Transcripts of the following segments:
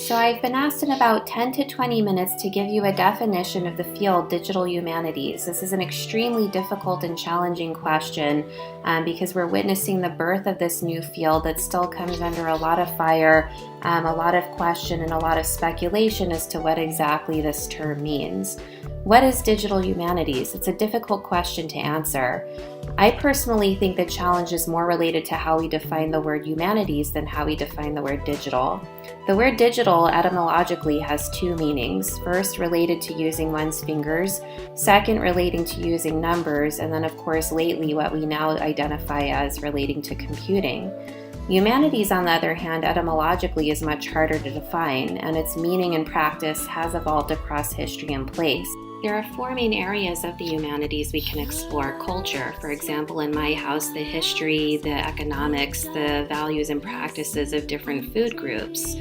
So I've been asked in about 10 to 20 minutes to give you a definition of the field digital humanities. This is an extremely difficult and challenging question because we're witnessing the birth of this new field that still comes under a lot of fire, a lot of question, and a lot of speculation as to what exactly this term means. What is digital humanities? It's a difficult question to answer. I personally think the challenge is more related to how we define the word humanities than how we define the word digital. The word digital etymologically has two meanings. First, related to using one's fingers. Second, relating to using numbers. And then, of course, lately, what we now identify as relating to computing. Humanities, on the other hand, etymologically is much harder to define, and its meaning and practice has evolved across history and place. There are four main areas of the humanities we can explore. Culture, for example, in my house, the history, the economics, the values and practices of different food groups,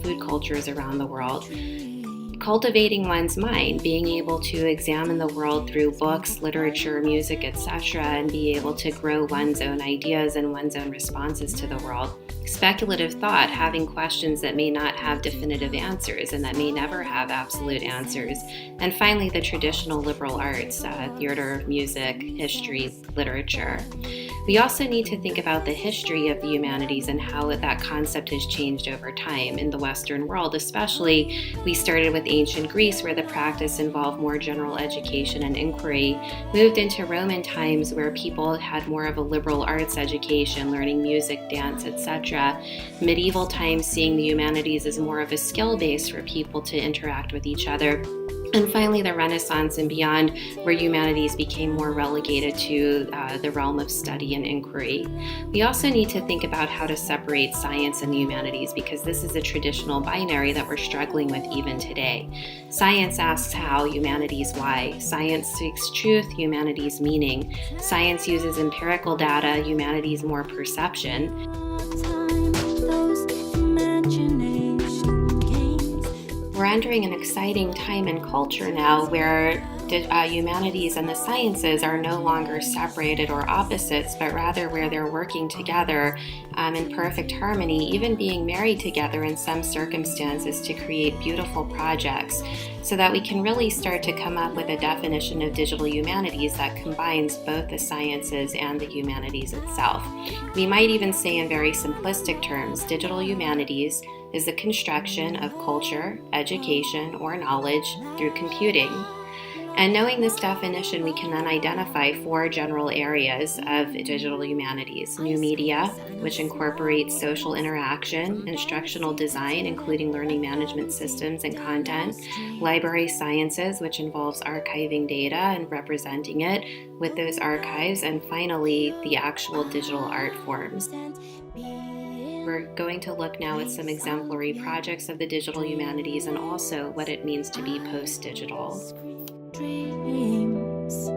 food cultures around the world. Cultivating one's mind, being able to examine the world through books, literature, music, etc., and be able to grow one's own ideas and one's own responses to the world. Speculative thought, having questions that may not have definitive answers and that may never have absolute answers. And finally, the traditional liberal arts, theater, music, history, literature. We also need to think about the history of the humanities and how that concept has changed over time in the Western world. Especially, we started with ancient Greece, where the practice involved more general education and inquiry, moved into Roman times where people had more of a liberal arts education, learning music, dance, etc. Medieval times, seeing the humanities as more of a skill base for people to interact with each other. And finally, the Renaissance and beyond, where humanities became more relegated to the realm of study and inquiry. We also need to think about how to separate science and the humanities, because this is a traditional binary that we're struggling with even today. Science asks how, humanities why. Science seeks truth, humanities meaning. Science uses empirical data, humanities more perception. We're entering an exciting time in culture now where humanities and the sciences are no longer separated or opposites, but rather where they're working together in perfect harmony, even being married together in some circumstances to create beautiful projects, so that we can really start to come up with a definition of digital humanities that combines both the sciences and the humanities itself. We might even say in very simplistic terms, digital humanities is the construction of culture, education, or knowledge through computing. And knowing this definition, we can then identify four general areas of digital humanities. New media, which incorporates social interaction, instructional design, including learning management systems and content. Library sciences, which involves archiving data and representing it with those archives. And finally, the actual digital art forms. We're going to look now at some exemplary projects of the digital humanities and also what it means to be post-digital. Dreams.